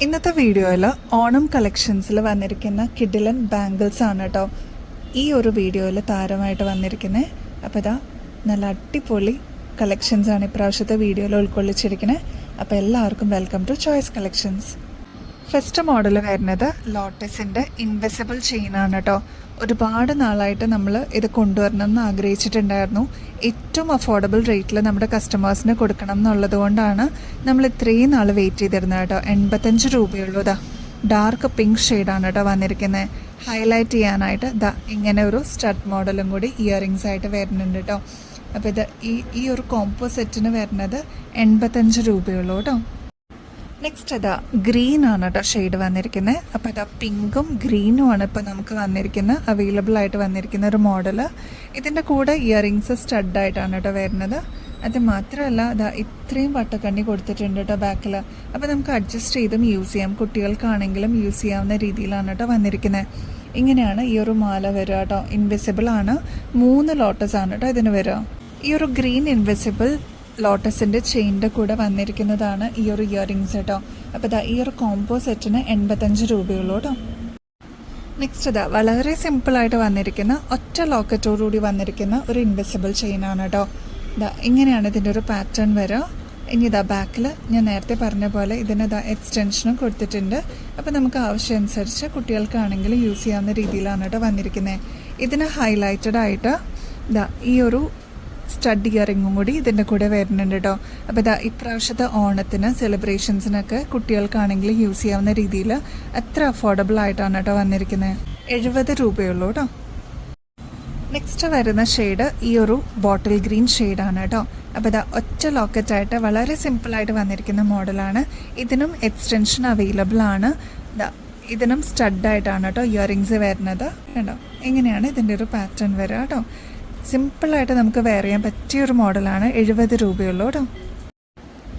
ഇന്നത്തെ വീഡിയോയിൽ ഓണം കളക്ഷൻസിൽ വന്നിരിക്കുന്ന കിഡിലൻ ബാംഗിൾസ് ആണ് കേട്ടോ ഈ ഒരു വീഡിയോയിൽ താരമായിട്ട് വന്നിരിക്കുന്നത്. അപ്പോൾ ഇതാ നല്ല അടിപൊളി കളക്ഷൻസ് ആണ് ഇപ്രാവശ്യത്തെ വീഡിയോയിൽ ഉൾക്കൊള്ളിച്ചിരിക്കുന്നത്. അപ്പോൾ എല്ലാവർക്കും welcome to choice collections. First model വരുന്നത് ലോട്ടസിൻ്റെ ഇൻവിസിബിൾ ചെയിൻ ആണ് കേട്ടോ. ഒരുപാട് നാളായിട്ട് നമ്മൾ ഇത് കൊണ്ടുവരണം എന്ന് ആഗ്രഹിച്ചിട്ടുണ്ടായിരുന്നു. ഏറ്റവും അഫോർഡബിൾ റേറ്റിൽ നമ്മുടെ കസ്റ്റമേഴ്സിന് കൊടുക്കണം എന്നുള്ളത് കൊണ്ടാണ് നമ്മൾ ഇത്രയും നാൾ വെയിറ്റ് ചെയ്തിരുന്നത് കേട്ടോ. 85 രൂപയുള്ളൂ. ഇതാ ഡാർക്ക് പിങ്ക് ഷെയ്ഡാണ് കേട്ടോ വന്നിരിക്കുന്നത്. ഹൈലൈറ്റ് ചെയ്യാനായിട്ട് ഇതാ ഇങ്ങനെ ഒരു സ്റ്റഡ് മോഡലും കൂടി ഇയറിങ്സ് ആയിട്ട് വരുന്നുണ്ട് കേട്ടോ. അപ്പോൾ ഇത് ഈ ഒരു കോംബോ സെറ്റിന് വരുന്നത് 85 രൂപയുള്ളൂ കേട്ടോ. നെക്സ്റ്റ് അതാ ഗ്രീൻ ആണ് കേട്ടോ ഷെയ്ഡ് വന്നിരിക്കുന്നത്. അപ്പോൾ അതാ പിങ്കും ഗ്രീനും ആണ് ഇപ്പോൾ നമുക്ക് വന്നിരിക്കുന്നത് അവൈലബിൾ ആയിട്ട് വന്നിരിക്കുന്ന ഒരു മോഡൽ. ഇതിൻ്റെ കൂടെ ഇയറിങ്സ് സ്റ്റഡായിട്ടാണ് കേട്ടോ വരുന്നത്. അത് മാത്രമല്ല അതാ ഇത്രയും വട്ടക്കണ്ണി കൊടുത്തിട്ടുണ്ട് കേട്ടോ ബാക്കിൽ. അപ്പോൾ നമുക്ക് അഡ്ജസ്റ്റ് ചെയ്തും യൂസ് ചെയ്യാം. കുട്ടികൾക്കാണെങ്കിലും യൂസ് ചെയ്യാവുന്ന രീതിയിലാണ് കേട്ടോ വന്നിരിക്കുന്നത്. ഇങ്ങനെയാണ് ഈ ഒരു മാല വരിക കേട്ടോ. ഇൻവിസിബിൾ ആണ്. 3 ലോട്ടസ് ആണ് കേട്ടോ ഇതിന് വരിക. ഈ ഒരു ഗ്രീൻ ഇൻവിസിബിൾ ലോട്ടസിൻ്റെ ചെയിൻ്റെ കൂടെ വന്നിരിക്കുന്നതാണ് ഈ ഒരു ഇയറിങ്സ് കേട്ടോ. അപ്പോൾ ഇതാ ഈ ഒരു കോംബോ സെറ്റിന് 85 രൂപയുള്ളൂ കേട്ടോ. നെക്സ്റ്റ് ഇതാ വളരെ സിമ്പിളായിട്ട് വന്നിരിക്കുന്ന ഒറ്റ ലോക്കറ്റോടുകൂടി വന്നിരിക്കുന്ന ഒരു ഇൻവിസിബിൾ ചെയിനാണ് കേട്ടോ. ഇതാ ഇങ്ങനെയാണ് ഇതിൻ്റെ ഒരു പാറ്റേൺ വരിക. ഇനി ഇതാ ബാക്കിൽ ഞാൻ നേരത്തെ പറഞ്ഞ പോലെ ഇതിന് ഇതാ എക്സ്റ്റൻഷനും കൊടുത്തിട്ടുണ്ട്. അപ്പോൾ നമുക്ക് ആവശ്യമനുസരിച്ച് കുട്ടികൾക്കാണെങ്കിലും യൂസ് ചെയ്യാവുന്ന രീതിയിലാണ് കേട്ടോ വന്നിരിക്കുന്നത്. ഇതിന് ഹൈലൈറ്റഡ് ആയിട്ട് ഇതാ ഈ ഒരു സ്റ്റഡ് ഇയറിങ്ങും കൂടി ഇതിൻ്റെ കൂടെ വരുന്നുണ്ട് കേട്ടോ. അപ്പോൾ ഇതാ ഇപ്രാവശ്യത്തെ ഓണത്തിന് സെലിബ്രേഷൻസിനൊക്കെ കുട്ടികൾക്കാണെങ്കിൽ യൂസ് ചെയ്യാവുന്ന രീതിയിൽ അത്ര അഫോർഡബിൾ ആയിട്ടാണ് കേട്ടോ വന്നിരിക്കുന്നത്. 70 രൂപയുള്ളൂ കേട്ടോ. നെക്സ്റ്റ് വരുന്ന ഷെയ്ഡ് ഈ ഒരു ബോട്ടിൽ ഗ്രീൻ ഷെയ്ഡാണ് കേട്ടോ. അപ്പോൾ ഇതാ ഒറ്റ ലോക്കറ്റായിട്ട് വളരെ സിമ്പിളായിട്ട് വന്നിരിക്കുന്ന മോഡലാണ്. ഇതിനും എക്സ്റ്റൻഷൻ അവൈലബിൾ ആണ്. ഇതിനും സ്റ്റഡായിട്ടാണ് കേട്ടോ ഇയറിങ്സ് വരുന്നത്. കേട്ടോ എങ്ങനെയാണ് ഇതിൻ്റെ ഒരു പാറ്റേൺ വരിക കേട്ടോ. സിമ്പിളായിട്ട് നമുക്ക് വെയർ ചെയ്യാൻ പറ്റിയൊരു മോഡലാണ്. 70 രൂപയുള്ളൂ കേട്ടോ.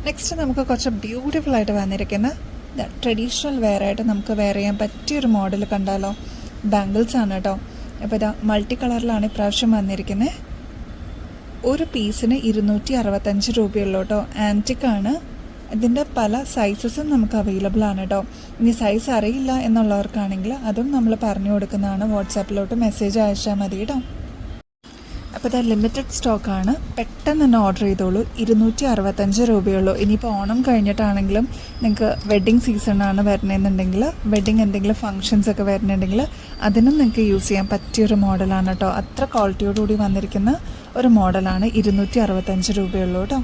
നെക്സ്റ്റ് നമുക്ക് കുറച്ച് ബ്യൂട്ടിഫുൾ ആയിട്ട് വന്നിരിക്കുന്ന ട്രഡീഷണൽ വെയർ ആയിട്ട് നമുക്ക് വെയർ ചെയ്യാൻ പറ്റിയൊരു മോഡൽ കണ്ടാലോ. ബാംഗിൾസ് ആണ് കേട്ടോ. അപ്പോൾ ഇതാ മൾട്ടി കളറിലാണ് ഇപ്രാവശ്യം വന്നിരിക്കുന്നത്. ഒരു പീസിന് 265 രൂപയുള്ളൂ കേട്ടോ. ആൻറ്റിക്കാണ്. ഇതിൻ്റെ പല സൈസസും നമുക്ക് അവൈലബിൾ ആണ് കേട്ടോ. ഇനി സൈസ് അറിയില്ല എന്നുള്ളവർക്കാണെങ്കിൽ അതും നമ്മൾ പറഞ്ഞു കൊടുക്കുന്നതാണ്. വാട്സാപ്പിലോട്ട് മെസ്സേജ് അയച്ചാൽ മതി കേട്ടോ. അപ്പോൾ ഇത് ലിമിറ്റഡ് സ്റ്റോക്കാണ്. പെട്ടെന്ന് തന്നെ ഓർഡർ ചെയ്തോളൂ. 265 രൂപയുള്ളൂ. ഇനിയിപ്പോൾ ഓണം കഴിഞ്ഞിട്ടാണെങ്കിലും നിങ്ങൾക്ക് വെഡ്ഡിങ് സീസണാണ് വരുന്നതെന്നുണ്ടെങ്കിൽ, വെഡ്ഡിങ് എന്തെങ്കിലും ഫങ്ഷൻസ് ഒക്കെ വരുന്നുണ്ടെങ്കിൽ അതിനും നിങ്ങൾക്ക് യൂസ് ചെയ്യാൻ പറ്റിയൊരു മോഡലാണ് കേട്ടോ. അത്ര ക്വാളിറ്റിയോടുകൂടി വന്നിരിക്കുന്ന ഒരു മോഡലാണ്. 265 രൂപയുള്ളൂ കേട്ടോ.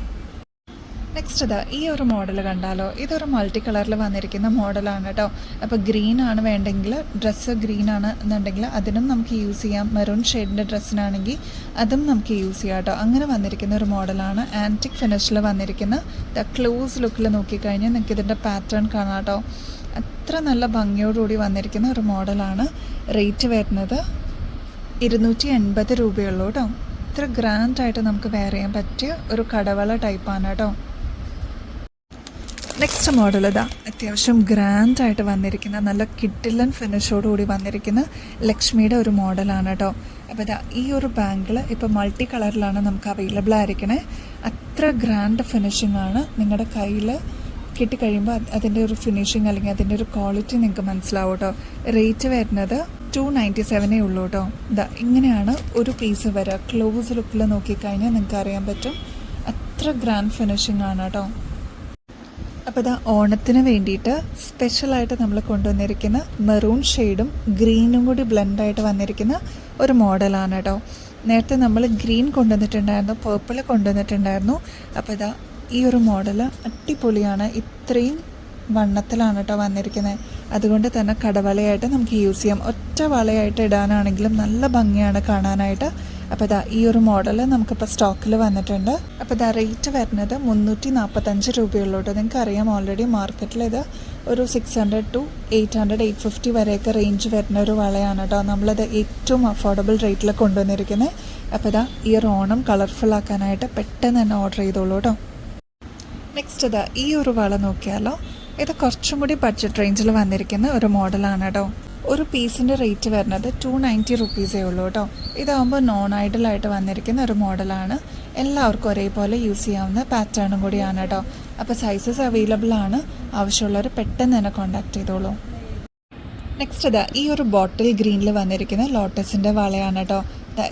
നെക്സ്റ്റ് ഇതാ ഈ ഒരു മോഡൽ കണ്ടാലോ. ഇതൊരു മൾട്ടി കളറിൽ വന്നിരിക്കുന്ന മോഡലാണ് കേട്ടോ. അപ്പോൾ ഗ്രീൻ ആണ് വേണ്ടെങ്കിൽ, ഡ്രസ്സ് ഗ്രീൻ ആണ് എന്നുണ്ടെങ്കിൽ അതിനും നമുക്ക് യൂസ് ചെയ്യാം. മെറൂൺ ഷെയ്ഡിൻ്റെ ഡ്രസ്സിനാണെങ്കിൽ അതും നമുക്ക് യൂസ് ചെയ്യാം കേട്ടോ. അങ്ങനെ വന്നിരിക്കുന്ന ഒരു മോഡലാണ്. ആൻറ്റിക് ഫിനിഷിൽ വന്നിരിക്കുന്ന ക്ലോസ് ലുക്കിൽ നോക്കിക്കഴിഞ്ഞാൽ നിങ്ങൾക്ക് ഇതിൻ്റെ പാറ്റേൺ കാണാം കേട്ടോ. അത്ര നല്ല ഭംഗിയോടുകൂടി വന്നിരിക്കുന്ന ഒരു മോഡലാണ്. റേറ്റ് വരുന്നത് 280 രൂപയുള്ളൂ കേട്ടോ. ഇത്ര ഗ്രാൻഡായിട്ട് നമുക്ക് വെയർ ചെയ്യാൻ പറ്റിയ ഒരു കടവള ടൈപ്പാണ് കേട്ടോ. നെക്സ്റ്റ് മോഡൽ ഇതാ അത്യാവശ്യം ഗ്രാൻഡായിട്ട് വന്നിരിക്കുന്ന നല്ല കിഡിലൻ ഫിനിഷോടുകൂടി വന്നിരിക്കുന്ന ലക്ഷ്മിയുടെ ഒരു മോഡലാണ് കേട്ടോ. അപ്പോൾ ഇതാ ഈ ഒരു ബാങ്കിൾ ഇപ്പോൾ മൾട്ടി കളറിലാണ് നമുക്ക് അവൈലബിൾ ആയിരിക്കണേ. അത്ര ഗ്രാൻഡ് ഫിനിഷിംഗ് ആണ്. നിങ്ങളുടെ കയ്യിൽ കിട്ടിക്കഴിയുമ്പോൾ അതിൻ്റെ ഒരു ഫിനിഷിങ് അല്ലെങ്കിൽ അതിൻ്റെ ഒരു ക്വാളിറ്റി നിങ്ങൾക്ക് മനസ്സിലാവും കേട്ടോ. റേറ്റ് വരുന്നത് 297 ഉള്ളൂ കേട്ടോ. ഇതാ ഇങ്ങനെയാണ് ഒരു പീസ് വരിക. ക്ലോസ് ലുക്കിൽ നോക്കിക്കഴിഞ്ഞാൽ നിങ്ങൾക്ക് അറിയാൻ പറ്റും. അത്ര ഗ്രാൻഡ് ഫിനിഷിംഗ് ആണ് കേട്ടോ. അപ്പോൾ ഇതാ ഓണത്തിന് വേണ്ടിയിട്ട് സ്പെഷ്യലായിട്ട് നമ്മൾ കൊണ്ടുവന്നിരിക്കുന്ന മെറൂൺ ഷെയ്ഡും ഗ്രീനും കൂടി ബ്ലെൻഡായിട്ട് വന്നിരിക്കുന്ന ഒരു മോഡലാണ് കേട്ടോ. നേരത്തെ നമ്മൾ ഗ്രീൻ കൊണ്ടുവന്നിട്ടുണ്ടായിരുന്നു, പേർപ്പിൾ കൊണ്ടുവന്നിട്ടുണ്ടായിരുന്നു. അപ്പോൾ ഇതാ ഈ ഒരു മോഡൽ അടിപൊളിയാണ്. ഇത്രയും വണ്ണത്തിലാണ് കേട്ടോ വന്നിരിക്കുന്നത്. അതുകൊണ്ട് തന്നെ കടവളയായിട്ട് നമുക്ക് യൂസ് ചെയ്യാം. ഒറ്റ വളയായിട്ട് ഇടാനാണെങ്കിലും നല്ല ഭംഗിയാണ് കാണാനായിട്ട്. അപ്പോൾ ഇതാ ഈ ഒരു മോഡൽ നമുക്കിപ്പോൾ സ്റ്റോക്കിൽ വന്നിട്ടുണ്ട്. അപ്പോൾ ഇതാ റേറ്റ് വരുന്നത് 345 രൂപയുള്ളൂ കേട്ടോ. നിങ്ങൾക്ക് അറിയാം ഓൾറെഡി മാർക്കറ്റിൽ ഇത് ഒരു 600 to 800, 850 വരെയൊക്കെ റേഞ്ച് വരുന്ന ഒരു വളയാണ് കേട്ടോ. നമ്മളത് ഏറ്റവും അഫോർഡബിൾ റേറ്റിൽ കൊണ്ടുവന്നിരിക്കുന്നത്. അപ്പോൾ ഇതാ ഈ ഒരു ഓണം കളർഫുൾ ആക്കാനായിട്ട് പെട്ടെന്ന് തന്നെ ഓർഡർ ചെയ്തോളൂ കേട്ടോ. നെക്സ്റ്റ് ഇതാ ഈ ഒരു വള നോക്കിയാലോ. ഇത് കുറച്ചും കൂടി ബഡ്ജറ്റ് റേഞ്ചിൽ വന്നിരിക്കുന്ന ഒരു മോഡലാണ് കേട്ടോ. ഒരു പീസിൻ്റെ റേറ്റ് വരുന്നത് 290 റുപ്പീസേ ഉള്ളൂ കേട്ടോ. ഇതാകുമ്പോൾ നോൺ ഐഡലായിട്ട് വന്നിരിക്കുന്ന ഒരു മോഡലാണ്. എല്ലാവർക്കും ഒരേപോലെ യൂസ് ചെയ്യാവുന്ന പാറ്റേണും കൂടിയാണ് കേട്ടോ. അപ്പോൾ സൈസസ് അവൈലബിൾ ആണ്. ആവശ്യമുള്ളവർ പെട്ടെന്ന് തന്നെ കോൺടാക്ട് ചെയ്തോളൂ. നെക്സ്റ്റ് ഇതാ ഈ ഒരു ബോട്ടിൽ ഗ്രീനിൽ വന്നിരിക്കുന്ന ലോട്ടസിൻ്റെ വളയാണ് കേട്ടോ.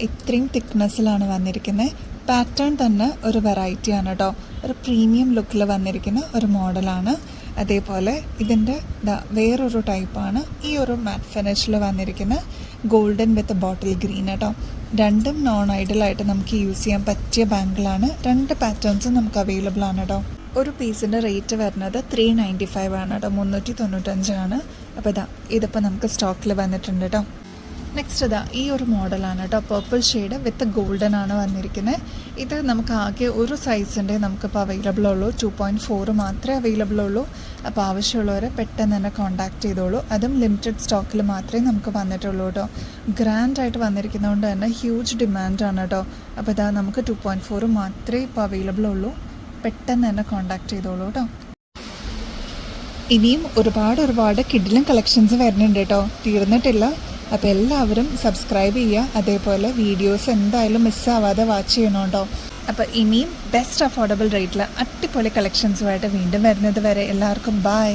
ഇത്രയും തിക്നെസ്സിലാണ് വന്നിരിക്കുന്നത്. പാറ്റേൺ തന്നെ ഒരു വെറൈറ്റിയാണ് കേട്ടോ. ഒരു പ്രീമിയം ലുക്കിൽ വന്നിരിക്കുന്ന ഒരു മോഡലാണ്. അതേപോലെ ഇതിൻ്റെ വേറൊരു ടൈപ്പാണ് ഈ ഒരു മാറ്റ് ഫിനിഷിൽ വന്നിരിക്കുന്ന ഗോൾഡൻ വിത്ത് ബോട്ടിൽ ഗ്രീൻ കേട്ടോ. രണ്ടും നോൺ ഐഡലായിട്ട് നമുക്ക് യൂസ് ചെയ്യാൻ പറ്റിയ ബാങ്കിളാണ്. 2 പാറ്റേൺസും നമുക്ക് അവൈലബിൾ ആണ് കേട്ടോ. ഒരു പീസിൻ്റെ റേറ്റ് വരുന്നത് 395 ആണ് കേട്ടോ, 395 ആണ്. അപ്പോൾ ഇതിപ്പോൾ നമുക്ക് സ്റ്റോക്കിൽ വന്നിട്ടുണ്ട് കേട്ടോ. നെക്സ്റ്റ് ഈ ഒരു മോഡലാണ് കേട്ടോ. പർപ്പിൾ ഷെയ്ഡ് വിത്ത് ഗോൾഡൻ ആണ് വന്നിരിക്കുന്നത്. ഇത് നമുക്ക് ആകെ ഒരു സൈസിൻ്റെ നമുക്കിപ്പോൾ അവൈലബിൾ ഉള്ളൂ. 2.4 മാത്രമേ അവൈലബിൾ ഉള്ളൂ. അപ്പോൾ ആവശ്യമുള്ളവരെ പെട്ടെന്ന് തന്നെ കോൺടാക്ട് ചെയ്തോളൂ. അതും ലിമിറ്റഡ് സ്റ്റോക്കിൽ മാത്രമേ നമുക്ക് വന്നിട്ടുള്ളൂ കേട്ടോ. ഗ്രാൻഡായിട്ട് വന്നിരിക്കുന്നതുകൊണ്ട് തന്നെ ഹ്യൂജ് ഡിമാൻഡാണ് കേട്ടോ. അപ്പോൾ നമുക്ക് 2.4 മാത്രമേ ഇപ്പോൾ അവൈലബിൾ ഉള്ളൂ. പെട്ടെന്ന് തന്നെ കോൺടാക്ട് ചെയ്തോളൂ കേട്ടോ. ഇനിയും ഒരുപാട് കിഡിലും കളക്ഷൻസ് വരുന്നുണ്ട് കേട്ടോ, തീർന്നിട്ടില്ല. അപ്പോൾ എല്ലാവരും സബ്സ്ക്രൈബ് ചെയ്യുക. അതേപോലെ വീഡിയോസ് എന്തായാലും മിസ്സാവാതെ വാച്ച് ചെയ്യണോട്ടോ. അപ്പോൾ ഇനിയും ബെസ്റ്റ് അഫോർഡബിൾ റേറ്റിൽ അടിപൊളി കളക്ഷൻസുമായിട്ട് വീണ്ടും വരുന്നത് വരെ എല്ലാവർക്കും ബൈ.